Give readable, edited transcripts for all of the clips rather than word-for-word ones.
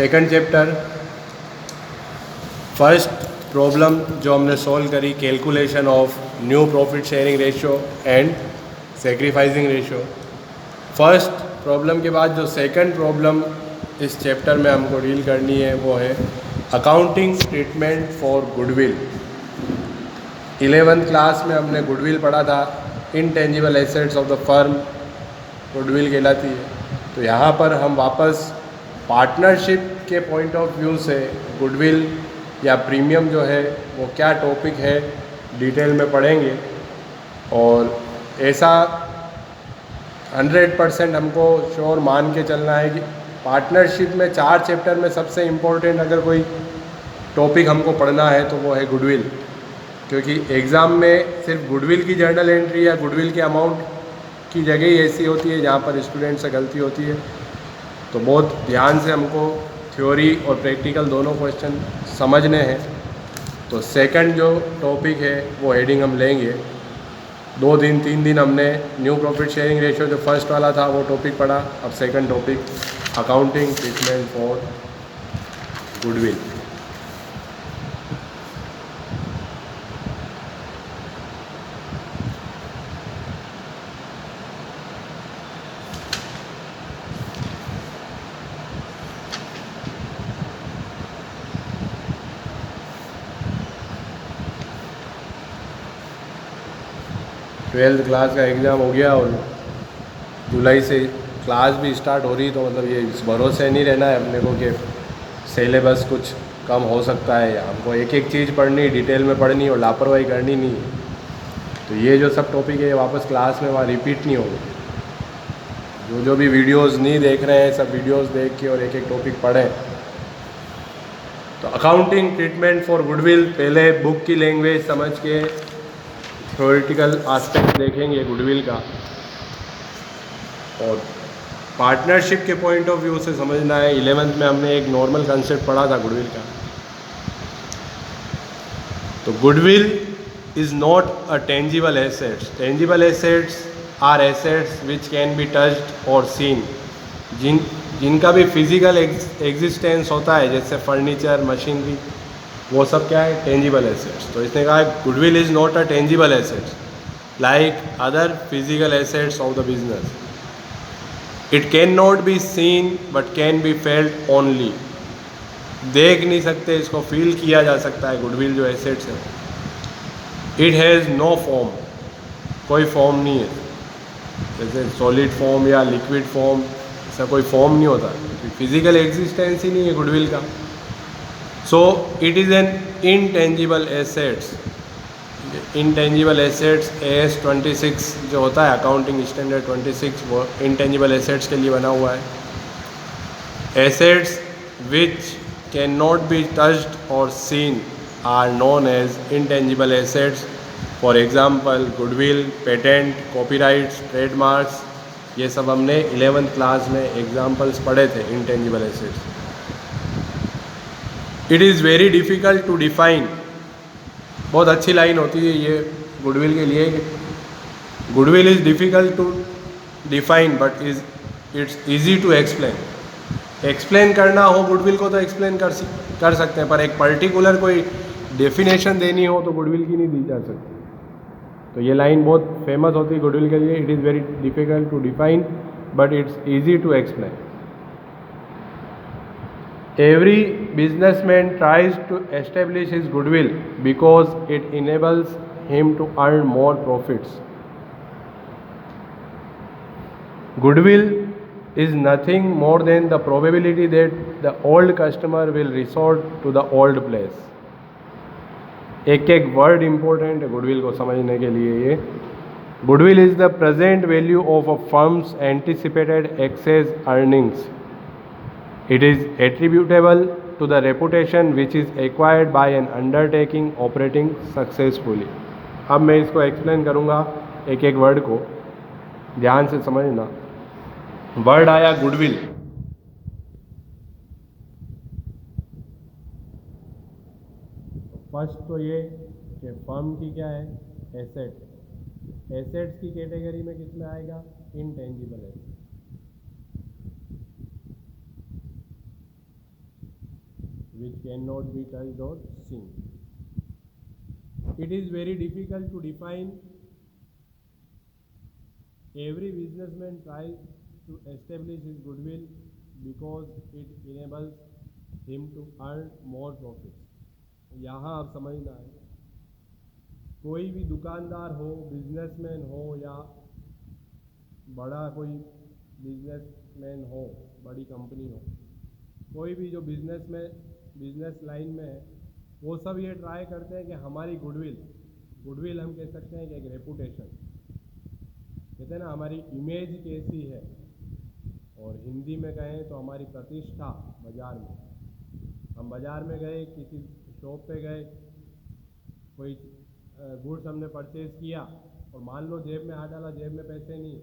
Second chapter, first problem जो हमने solve करी, calculation of new profit sharing ratio and sacrificing ratio. First problem के बाद जो सेकंड प्रॉब्लम इस चैप्टर में हमको डील करनी है वो है accounting treatment for goodwill. 11th class में हमने गुडविल पढ़ा था, intangible assets of the firm goodwill कहलाती है। तो यहाँ पर हम वापस पार्टनरशिप के पॉइंट ऑफ व्यू से गुडविल या प्रीमियम जो है वो क्या टॉपिक है डिटेल में पढ़ेंगे। और ऐसा 100% हमको श्योर मान के चलना है कि पार्टनरशिप में 4 चैप्टर में सबसे इम्पोर्टेंट अगर कोई टॉपिक हमको पढ़ना है तो वो है गुडविल, क्योंकि एग्ज़ाम में सिर्फ गुडविल की जर्नल एंट्री या गुडविल के अमाउंट की जगह ही ऐसी होती है जहाँ पर स्टूडेंट से गलती होती है। तो बहुत ध्यान से हमको थ्योरी और प्रैक्टिकल दोनों क्वेश्चन समझने हैं। तो सेकंड जो टॉपिक है वो हेडिंग हम लेंगे। 2 दिन 3 दिन हमने न्यू प्रॉफिट शेयरिंग रेशियो जो फर्स्ट वाला था वो टॉपिक पढ़ा। अब second topic accounting treatment for goodwill. Twelfth class का एग्ज़ाम हो गया और जुलाई से क्लास भी स्टार्ट हो रही, तो मतलब ये इस भरोसे नहीं रहना है अपने को कि सिलेबस कुछ कम हो सकता है या हमको एक एक चीज़ पढ़नी, डिटेल में पढ़नी और लापरवाही करनी नहीं है। तो ये जो सब टॉपिक है वापस क्लास में वहाँ रिपीट नहीं होगी। जो भी वीडियोस नहीं देख रहे हैं सब वीडियोस देख के और एक एक टॉपिक पढ़ें। तो अकाउंटिंग ट्रीटमेंट फॉर गुडविल, पहले बुक की लैंग्वेज समझ के थ्योरेटिकल एस्पेक्ट देखेंगे गुडविल का, और पार्टनरशिप के पॉइंट ऑफ व्यू से समझना है। 11th में हमने एक नॉर्मल कंसेप्ट पढ़ा था गुडविल का। तो goodwill is not a tangible assets. Tangible assets are assets which can be touched और सीन, जिनका भी फिजिकल एग्जिस्टेंस होता है, जैसे फर्नीचर, मशीनरी, वो सब क्या है, टेंजिबल एसेट्स। तो इसने कहा goodwill is not a tangible assets like other physical assets of the business. It can not be seen but can be felt only. देख नहीं सकते, इसको फील किया जा सकता है गुडविल जो एसेट्स है। इट हैज़ नो फॉर्म, कोई फॉर्म नहीं है, जैसे सॉलिड फॉर्म या लिक्विड फॉर्म, ऐसा कोई फॉर्म नहीं होता, फिजिकल एग्जिस्टेंस ही नहीं है गुडविल का। So it is N intangible assets. Intangible assets AS 26 जो होता है अकाउंटिंग स्टैंडर्ड 26, वो इनटेंजिबल एसेट्स के लिए बना हुआ है। Assets which can not be touched और seen are known as intangible assets. For example goodwill, patent, copyrights, trademarks, ये सब हमने 11th क्लास में एग्जांपल्स पढ़े थे intangible assets. It is very difficult to define. बहुत अच्छी लाइन होती है ये गुडविल के लिए कि goodwill is difficult to define but it's easy to explain. Explain करना हो गुडविल को तो एक्सप्लेन कर सकते हैं, पर एक पर्टिकुलर कोई डेफिनेशन देनी हो तो गुडविल की नहीं दी जा सकती। तो ये लाइन बहुत फेमस होती है गुडविल के लिए, it is very difficult to define but it's easy to explain. Every businessman tries to establish his goodwill because it enables him to earn more profits. Goodwill is nothing more than the probability that the old customer will resort to the old place. एक एक word important है goodwill को समझने के लिए। ये goodwill is the present value of a firm's anticipated excess earnings. It is attributable to the reputation which is acquired by an undertaking operating successfully. अब मैं इसको एक्सप्लेन करूँगा एक एक वर्ड को, ध्यान से समझना। वर्ड आया गुडविल। फर्स्ट तो ये कि फर्म की क्या है, एसेट। एसेट्स की कैटेगरी में किस में आएगा, intangible asset. which cannot be touched or seen. It is very difficult to define. Every businessman tries to establish his goodwill because it enables him to earn more profits. यहाँ आप समझना है, कोई भी दुकानदार हो, बिजनेसमैन हो या बड़ा कोई बिजनेसमैन हो, बड़ी कंपनी हो, कोई भी जो बिजनेस लाइन में है, वो सब ये ट्राई करते हैं कि हमारी गुडविल हम कह सकते हैं कि एक रेपुटेशन, कहते हैं ना, हमारी इमेज कैसी है, और हिंदी में कहें तो हमारी प्रतिष्ठा बाज़ार में। हम बाज़ार में गए, किसी शॉप पे गए, कोई गुड्स हमने परचेज़ किया और मान लो जेब में हाथ डाला, जेब में पैसे नहीं,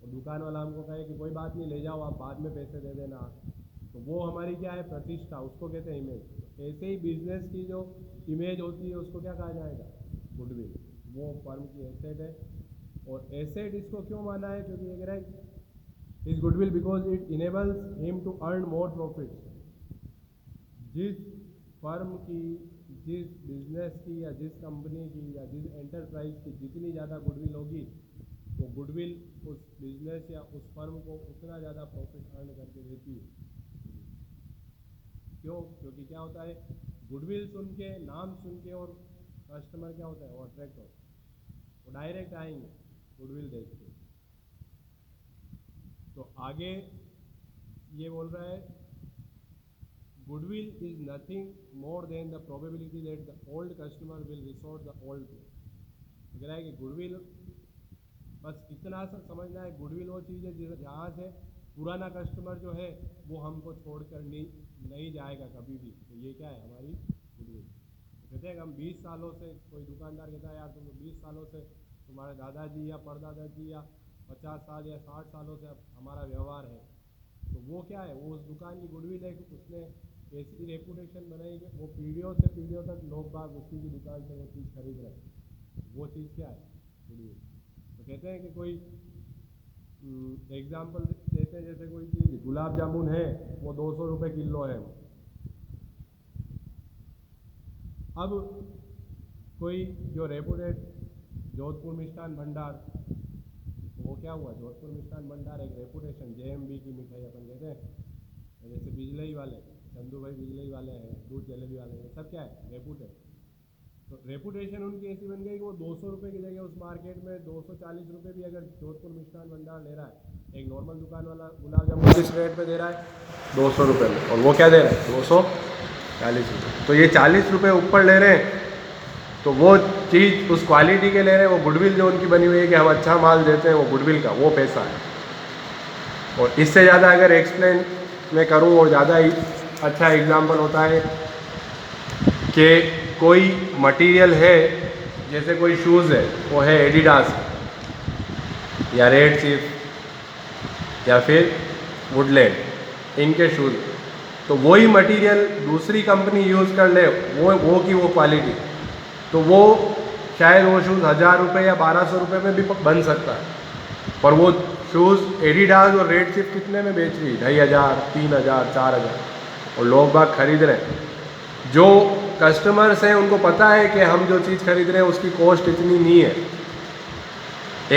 और दुकान वाला हमको कहे कि कोई बात नहीं, ले जाओ आप, बाद में पैसे दे देना, तो वो हमारी क्या है, प्रतिष्ठा, उसको कहते हैं इमेज। ऐसे ही बिजनेस की जो इमेज होती है उसको क्या कहा जाएगा, गुडविल। वो फर्म की एसेट है, और एसेट इसको क्यों माना है, क्योंकि ये कह रहा है is goodwill because it enables him to earn more profit. जिस फर्म की, जिस बिजनेस की या जिस कंपनी की या जिस एंटरप्राइज की जितनी ज़्यादा गुडविल होगी, वो गुडविल उस बिजनेस या उस फर्म को उतना ज़्यादा प्रॉफिट अर्न करके देती है। क्यों? क्योंकि क्या होता है, गुडविल सुन के, नाम सुन के, और कस्टमर क्या होता है, वो अट्रैक्ट होता है, वो डायरेक्ट आएंगे गुडविल देख के। तो आगे ये बोल रहा है, goodwill is nothing more than the probability that the old customer will resort the old place. कह रहा है कि गुडविल, बस इतना सा समझना है, गुडविल वो चीज़ है जहाँ से पुराना कस्टमर जो है वो हमको छोड़कर नहीं जाएगा कभी भी। तो ये क्या है, हमारी गुडविल। तो कहते हैं कि हम 20 सालों से, कोई दुकानदार कहता है यार तुम 20 सालों से, तुम्हारे दादाजी या परदादाजी या 50 साल या 60 सालों से हमारा व्यवहार है, तो वो क्या है, वो उस दुकान की गुडविल है कि उसने ऐसी रेपुटेशन बनाई कि वो पीढ़ियों से पीढ़ियों तक लोग बाग उसी की दुकान से वो चीज़ खरीद रहे हैं। वो चीज़ क्या है, गुडविल। तो कहते हैं कि कोई एग्जाम्पल देते हैं, जैसे कोई चीज़, गुलाब जामुन है, वो 200 रुपये किलो है। अब कोई जो रेपुटेड जोधपुर मिष्ठान भंडार, वो क्या हुआ, जोधपुर मिष्ठान भंडार एक रेपुटेशन, JMB की मिठाई अपन कहते हैं। जैसे बिजलई वाले, चंदू भाई बिजलई वाले हैं, दूध जलेबी वाले हैं, सब क्या है, रेपुटेड। तो रेपुटेशन उनकी ऐसी बन गई कि वो 200 रुपये की जगह उस मार्केट में 240 रुपये भी अगर जोधपुर मिष्ठान भंडार ले रहा है, एक नॉर्मल दुकान वाला गुलाब जामुन किस रेट पे दे रहा है, 200 रुपये में, और वो क्या दे रहा है, 240 रुपये। तो ये 40 रुपये ऊपर ले रहे हैं, तो वो चीज़ उस क्वालिटी के ले रहे हैं, वो गुडविल जो उनकी बनी हुई है कि हम अच्छा माल देते हैं, वो गुडविल का वो पैसा है। और इससे ज़्यादा अगर एक्सप्लेन मैं करूँ, और ज़्यादा ही अच्छा एग्जाम्पल होता है कि कोई मटेरियल है, जैसे कोई शूज़ है, वो है एडिडास या रेड चीफ या फिर वुडलैंड, इनके शूज़, तो वही मटेरियल दूसरी कंपनी यूज़ कर ले, वो की वो क्वालिटी, तो वो शायद वो शूज़ 1000 रुपये या 1200 रुपये में भी बन सकता है, पर वो शूज़ एडिडास और रेड चीफ कितने में बेच रही है, 2500, 3000, 4000, और लोग बाग खरीद रहे हैं। जो कस्टमर्स हैं उनको पता है कि हम जो चीज़ खरीद रहे हैं उसकी कॉस्ट इतनी नहीं है।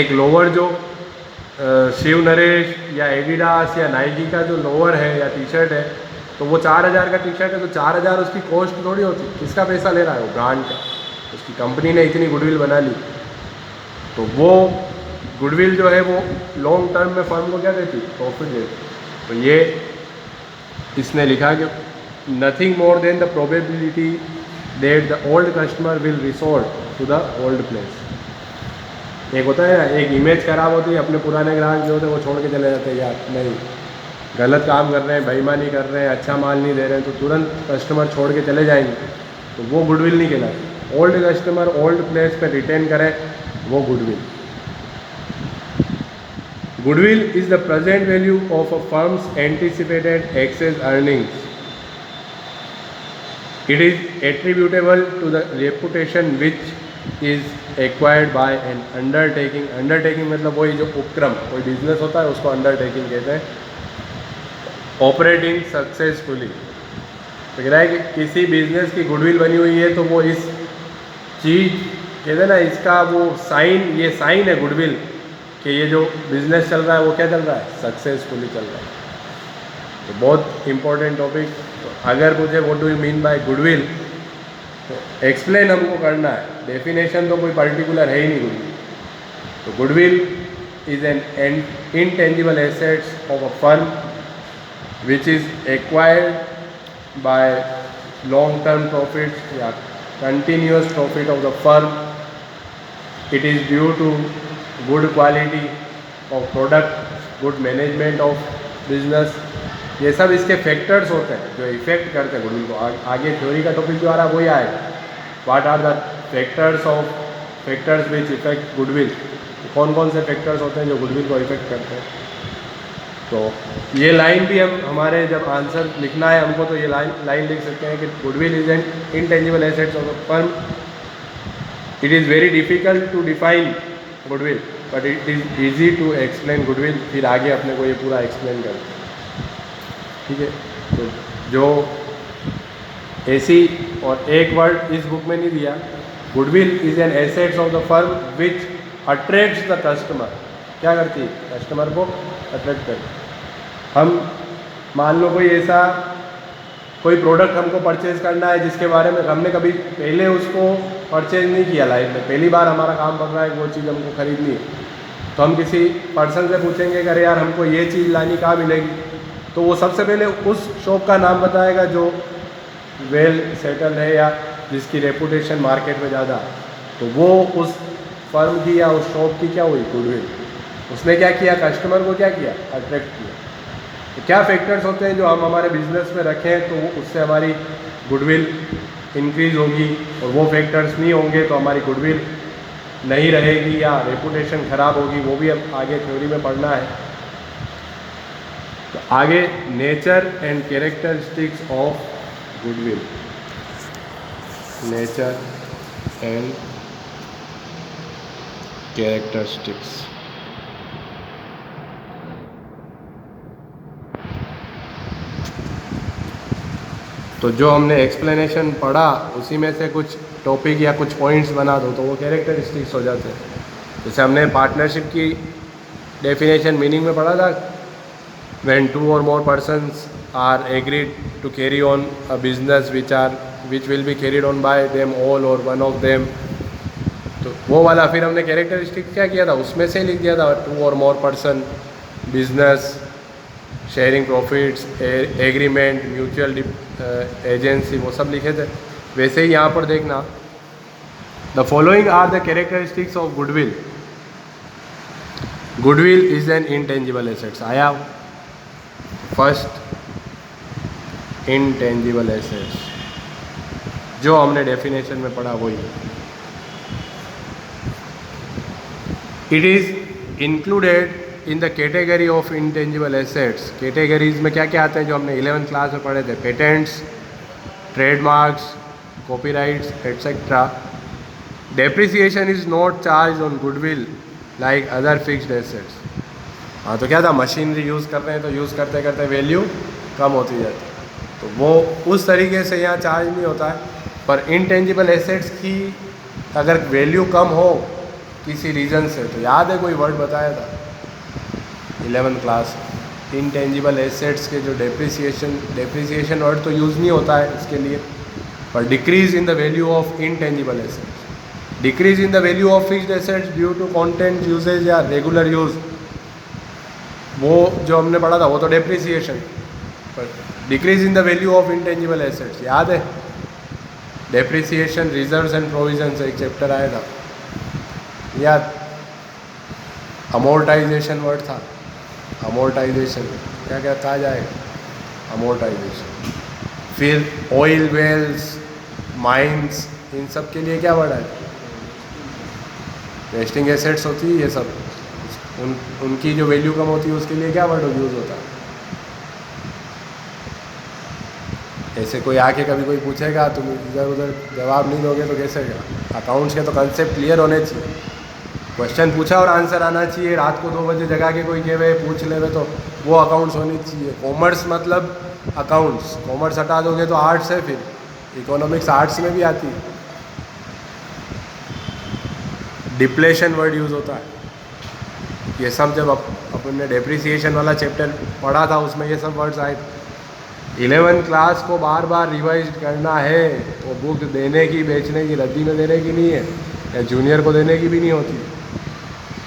एक लोअर जो शिव नरेश या एडिडास या नाइकी का जो लोअर है या टी शर्ट है, तो वो 4000 का टी शर्ट है, तो 4000 उसकी कॉस्ट थोड़ी होती, किसका पैसा ले रहा है, वो ब्रांड का, उसकी कंपनी ने इतनी गुडविल बना ली। तो वो गुडविल जो है वो लॉन्ग टर्म में फर्म को क्या देती, प्रॉफिट देती। तो ये इसने लिखा कि nothing more than the probability that the old customer will resort to the old place. एक होता है ना, एक इमेज खराब होती है, अपने पुराने ग्राहक जो होते हैं वो छोड़ के चले जाते हैं, यार नहीं, गलत काम कर रहे हैं, बेईमानी कर रहे हैं, अच्छा माल नहीं दे रहे हैं, तो तुरंत कस्टमर छोड़ के चले जाएंगे, तो वो गुडविल नहीं कहलाती। ओल्ड कस्टमर ओल्ड प्लेस पे रिटेन करें, वो goodwill. Goodwill is the present value of a firm's anticipated excess earnings. It is attributable to the reputation which is acquired by an undertaking. Undertaking मतलब वही जो उपक्रम, कोई बिजनेस होता है उसको undertaking कहते हैं। Operating successfully. तो कह रहा है कि किसी बिजनेस की गुडविल बनी हुई है तो वो इस चीज़ कहते हैं ना, इसका वो साइन, ये साइन है गुडविल कि ये जो बिजनेस चल रहा है वो क्या चल रहा है, सक्सेसफुली चल रहा है। तो बहुत इंपॉर्टेंट टॉपिक। तो अगर मुझे what do you mean by goodwill, तो एक्सप्लेन हमको करना है, डेफिनेशन तो कोई पर्टिकुलर है ही नहीं गुडविल। तो goodwill is N intangible assets of a firm which is acquired by long term profits या continuous profit of the firm. It is due to good quality of product, good management of business. ये सब इसके factors होते हैं जो effect करते हैं goodwill को। आगे थ्योरी का टॉपिक जो आ रहा है वही आएगा, what are the factors which affect goodwill. कौन कौन से फैक्टर्स होते हैं जो गुडविल को इफेक्ट करते हैं। तो ये लाइन भी हम हमारे जब आंसर लिखना है हमको, तो ये लाइन लिख सकते हैं कि goodwill is N intangible assets of a firm. It is very difficult to define goodwill, but it is easy to explain goodwill. फिर आगे अपने को ये पूरा एक्सप्लेन करते हैं, ठीक है। तो जो ऐसी और एक वर्ड इस बुक में नहीं दिया, goodwill is N assets of the firm which attracts the customer. क्या करती है, कस्टमर को अट्रैक्ट करती। हम मान लो कोई प्रोडक्ट हमको परचेज़ करना है जिसके बारे में हमने कभी पहले उसको परचेज़ नहीं किया लाइफ में, पहली बार हमारा काम पड़ रहा है, वो चीज़ हमको खरीदनी है। तो हम किसी पर्सन से पूछेंगे कि अरे यार हमको ये चीज़ लानी कहाँ मिलेगी, तो वो सबसे पहले उस शॉप का नाम बताएगा जो वेल सेटल है या जिसकी रेपुटेशन मार्केट में ज़्यादा है। तो वो उस फर्म की या उस शॉप की क्या हुई, गुडविल। उसने क्या किया, कस्टमर को क्या किया, अट्रैक्ट किया। तो क्या फैक्टर्स होते हैं जो हम हमारे बिजनेस में रखें तो उससे हमारी गुडविल इंक्रीज होगी, और वो फैक्टर्स नहीं होंगे तो हमारी गुडविल नहीं रहेगी या रेपुटेशन ख़राब होगी। वो भी अब आगे थ्योरी में पढ़ना है। तो आगे nature and characteristics of goodwill, nature and characteristics. तो जो हमने एक्सप्लेनेशन पढ़ा उसी में से कुछ टॉपिक या कुछ पॉइंट्स बना दो तो वो कैरेक्टरिस्टिक्स हो जाते हैं। जैसे हमने पार्टनरशिप की डेफिनेशन मीनिंग में पढ़ा था, when 2 or more persons are agreed to carry on a business which will be carried on by them all or one of them। तो वो वाला फिर हमने कैरेक्टरिस्टिक्स क्या किया था, उसमें से लिख दिया था 2 or more person, business, sharing profits, agreement, mutual agency, वो सब लिखे थे। वैसे ही यहाँ पर देखना, the following are the characteristics of goodwill. Goodwill is an intangible assets. आया फर्स्ट, इंटेंजिबल एसेट्स जो हमने डेफिनेशन में पढ़ा वही। It is included in the category of intangible assets. Categories में क्या क्या आते हैं जो हमने 11th क्लास में पढ़े थे, patents, trademarks, copyrights etcetera. Depreciation is not charge on goodwill like other fixed assets. हाँ, तो क्या था, मशीनरी यूज़ कर रहे हैं तो यूज़ करते करते वैल्यू कम होती जाती है, तो वो उस तरीके से यहाँ चार्ज नहीं होता है। पर इंटेंजिबल एसेट्स की अगर वैल्यू कम हो किसी रीज़न से, तो याद है कोई वर्ड बताया था 11th क्लास, इंटेंजिबल एसेट्स के जो डेप्रिसिएशन वर्ड तो यूज़ नहीं होता है इसके लिए, पर decrease in the value of intangible assets. Decrease in the value of fixed assets due to constant usage या रेगुलर यूज़, वो जो हमने पढ़ा था वो तो डेप्रिसिएशन। पर decrease in the value of intangible assets याद है, डेप्रिसिएशन, रिजर्व्स एंड प्रोविजन से एक चैप्टर आया था याद। अमोर्टाइजेशन वर्ड था, अमोर्टाइजेशन क्या क्या कहा जाएगा, अमोर्टाइजेशन। फिर ऑयल वेल्स, माइंस, इन सब के लिए क्या वर्ड है, वेस्टिंग एसेट्स होती है ये सब, उनकी जो वैल्यू कम होती है उसके लिए क्या वर्ड यूज़ होता है। ऐसे कोई आके कभी कोई पूछेगा तुम इधर उधर जवाब नहीं दोगे तो कैसे क्या। अकाउंट्स के तो कंसेप्ट क्लियर होने चाहिए, क्वेश्चन पूछा और आंसर आना चाहिए। रात को 2 बजे जगा के कोई कहे पूछ ले तो वो अकाउंट्स होनी चाहिए। कॉमर्स मतलब अकाउंट्स, कॉमर्स हटा दोगे तो आर्ट्स है, फिर इकोनॉमिक्स आर्ट्स में भी आती है। डिप्लेशन वर्ड यूज़ होता है, ये सब जब अपन ने डेप्रिसिएशन वाला चैप्टर पढ़ा था उसमें ये सब वर्ड्स आए। 11th क्लास को बार बार रिवाइज करना है, वो बुक देने की, बेचने की, रद्दी में देने की नहीं है, या जूनियर को देने की भी नहीं होती।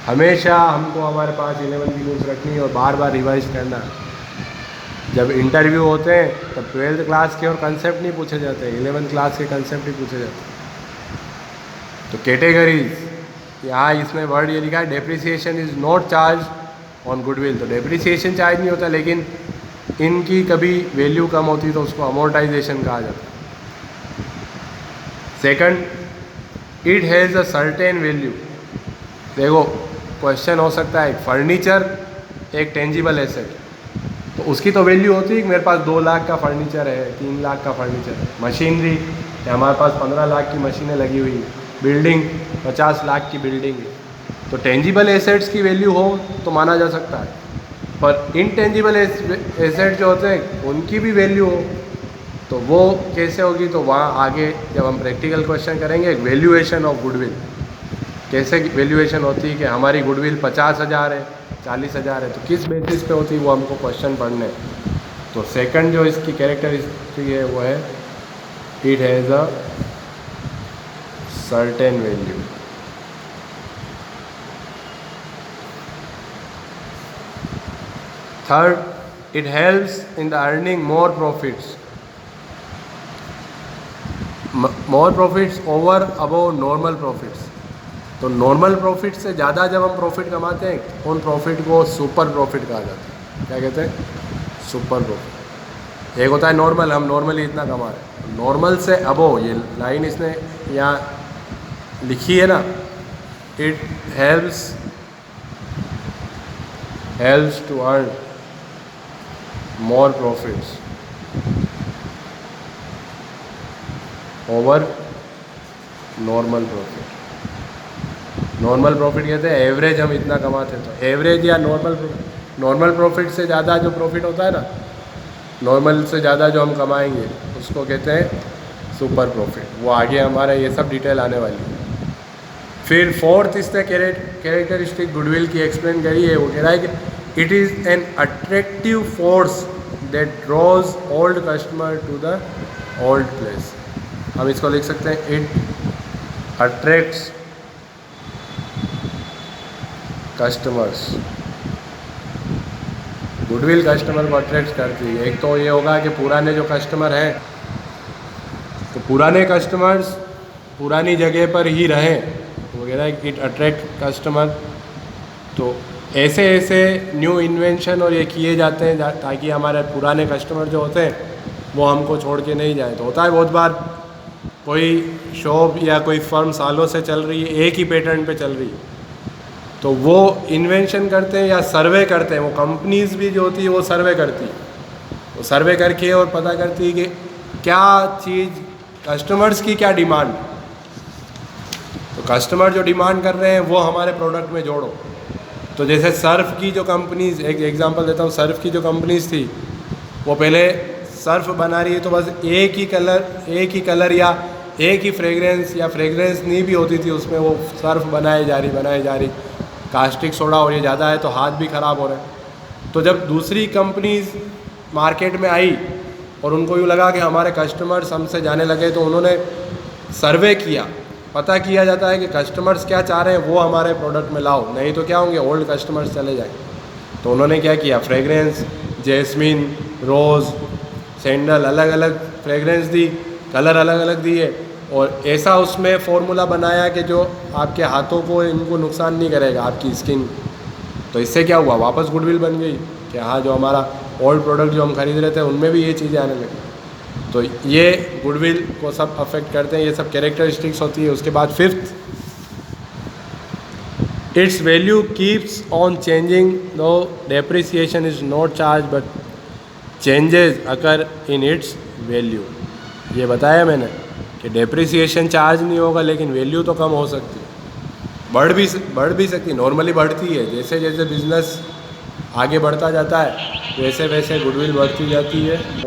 हमेशा हमको हमारे पास 11th की बुक्स रखनी है और बार बार रिवाइज करना है। जब इंटरव्यू होते हैं तब 12th क्लास के और कंसेप्ट नहीं पूछे जाते, 11th क्लास के कंसेप्ट ही पूछे जाते। तो कैटेगरीज, यहाँ इसमें वर्ड ये लिखा है depreciation is not charge on goodwill. तो डेप्रिसिएशन चार्ज नहीं होता, लेकिन इनकी कभी वैल्यू कम होती तो उसको अमोर्टाइजेशन कहा जाता है। Second, it has a certain value. देखो क्वेश्चन हो सकता है, फर्नीचर एक टेंजिबल एसेट, तो उसकी तो वैल्यू होती है कि मेरे पास 2 लाख का फर्नीचर है, 3 लाख का फर्नीचर है। मशीनरी, हमारे पास 15 लाख की मशीनें लगी हुई है। बिल्डिंग 50 लाख की बिल्डिंग है। तो टेंजिबल एसेट्स की वैल्यू हो तो माना जा सकता है, पर इनटेंजिबल एसेट जो होते हैं उनकी भी वैल्यू हो तो वो कैसे होगी, तो वहाँ आगे जब हम प्रैक्टिकल क्वेश्चन करेंगे, वैल्यूएशन ऑफ गुडविल, कैसे वैल्यूएशन होती है कि हमारी गुडविल 50,000 है, 40,000 है, तो किस बेसिस पे होती है वो हमको क्वेश्चन पढ़ने हैं। तो सेकंड जो इसकी कैरेक्टरिस्टिक है वो है it has a certain value. Third, it helps in the earning more profits, more profits over above normal profits. तो नॉर्मल प्रॉफिट से ज़्यादा जब हम प्रॉफिट कमाते हैं उन प्रॉफिट को सुपर प्रॉफिट कहा जाता है। क्या कहते हैं? Super profit. एक होता है नॉर्मल, हम नॉर्मली इतना कमा रहे हैं, नॉर्मल से अबव, ये लाइन इसने यहाँ लिखी है ना, it helps to earn more profits over normal profit. Normal profit कहते हैं एवरेज हम इतना कमाते हैं, तो एवरेज या नॉर्मल प्रॉफिट से ज़्यादा जो प्रॉफिट होता है ना, नॉर्मल से ज़्यादा जो हम कमाएंगे उसको कहते हैं सुपर प्रॉफिट। वो आगे हमारा ये सब डिटेल आने वाली है। फिर फोर्थ इसने कैरेक्टरिस्टिक गुडविल की एक्सप्लेन करी है, वो कह रहा है कि it is an attractive force that draws old customer to the old place. हम इसको लिख सकते हैं, it attracts customers. Goodwill customer को अट्रैक्ट करती है। एक तो ये होगा कि पुराने जो कस्टमर हैं, तो पुराने कस्टमर्स पुरानी जगह पर ही रहें, वो कह रहा है इट अट्रैक्ट कस्टमर। तो ऐसे ऐसे न्यू इन्वेंशन और ये किए जाते हैं ताकि हमारे पुराने कस्टमर जो होते हैं वो हमको छोड़ के नहीं जाए। तो होता है बहुत बार कोई शॉप या कोई फर्म सालों से चल रही है, एक ही पैटर्न पे चल रही है, तो वो इन्वेंशन करते हैं या सर्वे करते हैं। वो कंपनीज भी जो होती है वो सर्वे करती है, वो सर्वे करके और पता करती है कि क्या चीज़ कस्टमर्स की क्या डिमांड, तो कस्टमर जो डिमांड कर रहे हैं वो हमारे प्रोडक्ट में जोड़ो। तो जैसे सर्फ की जो कंपनीज, एक एग्जांपल देता हूँ, सर्फ की जो कंपनीज थी वो पहले सर्फ बना रही है तो बस एक ही कलर या एक ही फ्रेगरेंस या फ्रेगरेंस नहीं भी होती थी उसमें, वो सर्फ बनाए जा रही, कास्टिक सोडा और ये ज़्यादा है तो हाथ भी ख़राब हो रहे हैं। तो जब दूसरी कंपनीज मार्केट में आई और उनको यूँ लगा कि हमारे कस्टमर्स हमसे जाने लगे, तो उन्होंने सर्वे किया, पता किया जाता है कि कस्टमर्स क्या चाह रहे हैं वो हमारे प्रोडक्ट में लाओ, नहीं तो क्या होंगे, ओल्ड कस्टमर्स चले जाएंगे। तो उन्होंने क्या किया, फ्रेगरेंस, जैस्मिन, रोज़, सैंडल, अलग अलग फ्रेगरेंस दी, कलर अलग अलग दिए, और ऐसा उसमें फॉर्मूला बनाया कि जो आपके हाथों को इनको नुकसान नहीं करेगा, आपकी स्किन। तो इससे क्या हुआ, वापस गुडविल बन गई कि हाँ जो हमारा ओल्ड प्रोडक्ट जो हम खरीद रहे थे उनमें भी ये चीज़ें आने लगी। तो ये गुडविल को सब अफेक्ट करते हैं, ये सब कैरेक्टरिस्टिक्स होती है। उसके बाद fifth, its value keeps on changing, no depreciation is not charge but changes occur in its value. ये बताया मैंने कि डेप्रिसिएशन चार्ज नहीं होगा लेकिन वैल्यू तो कम हो सकती है, बढ़ भी सकती है, नॉर्मली बढ़ती है। जैसे जैसे बिजनेस आगे बढ़ता जाता है वैसे वैसे गुडविल बढ़ती जाती है।